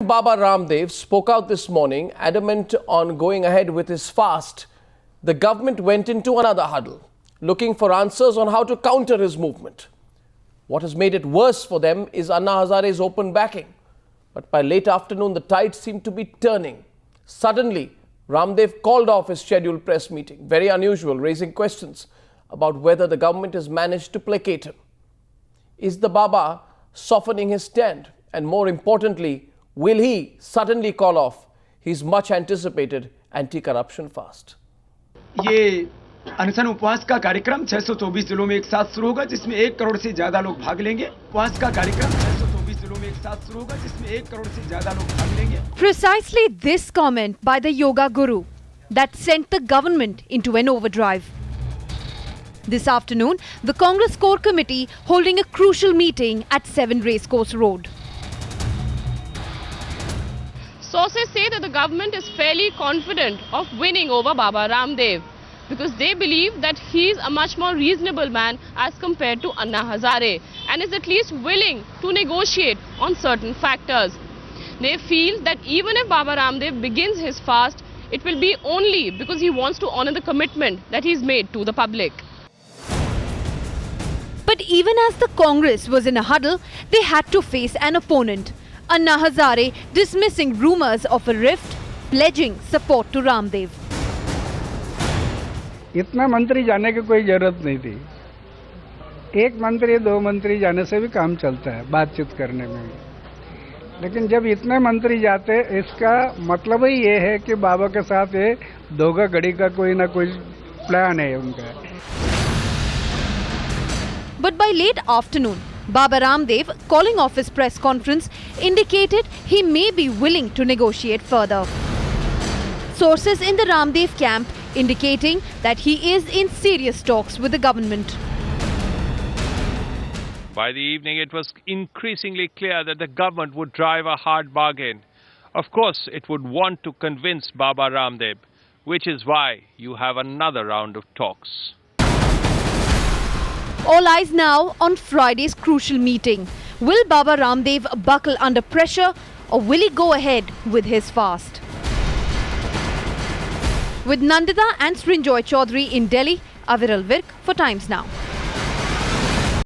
Baba Ramdev spoke out this morning, adamant on going ahead with his fast. The government went into another huddle, looking for answers on how to counter his movement. What has made it worse for them is Anna Hazare's open backing. But by late afternoon, the tide seemed to be turning. Suddenly, Ramdev called off his scheduled press meeting, very unusual, raising questions about whether the government has managed to placate him. Is the Baba softening his stand? And more importantly, will he suddenly call off his much anticipated anti-corruption fast? ये अनशन उपवास का कार्यक्रम 624 जिलों में एक साथ शुरू होगा, जिसमें 1 करोड़ से ज्यादा लोग भाग लेंगे। उपवास का कार्यक्रम 624 जिलों में एक साथ शुरू होगा, जिसमें 1 करोड़ से ज्यादा लोग भाग लेंगे। Precisely this comment by the yoga guru that sent the government into an overdrive. This afternoon, the Congress Core Committee holding a crucial meeting at 7 Racecourse Road. Sources say that the government is fairly confident of winning over Baba Ramdev because they believe that he is a much more reasonable man as compared to Anna Hazare and is at least willing to negotiate on certain factors. They feel that even if Baba Ramdev begins his fast, it will be only because he wants to honor the commitment that he's made to the public. But even as the Congress was in a huddle, they had to face an opponent. Anna Hazare dismissing rumours of a rift, pledging support to Ramdev. इतना मंत्री जाने की कोई जरूरत नहीं थी। एक मंत्री 2 मंत्री जाने से भी काम चलता है बातचीत करने में। लेकिन जब इतने मंत्री जाते, इसका मतलब ही ये है कि बाबा के साथ ये धोखा घड़ी का कोई ना कोई प्लान है उनका। But by late afternoon, Baba Ramdev, calling off his press conference, indicated he may be willing to negotiate further. Sources in the Ramdev camp indicating that he is in serious talks with the government. By the evening, it was increasingly clear that the government would drive a hard bargain. Of course, it would want to convince Baba Ramdev, which is why you have another round of talks. All eyes now on Friday's crucial meeting. Will Baba Ramdev buckle under pressure or will he go ahead with his fast? With Nandita and Srinjoy Chaudhary in Delhi, Aviral Virk for Times Now.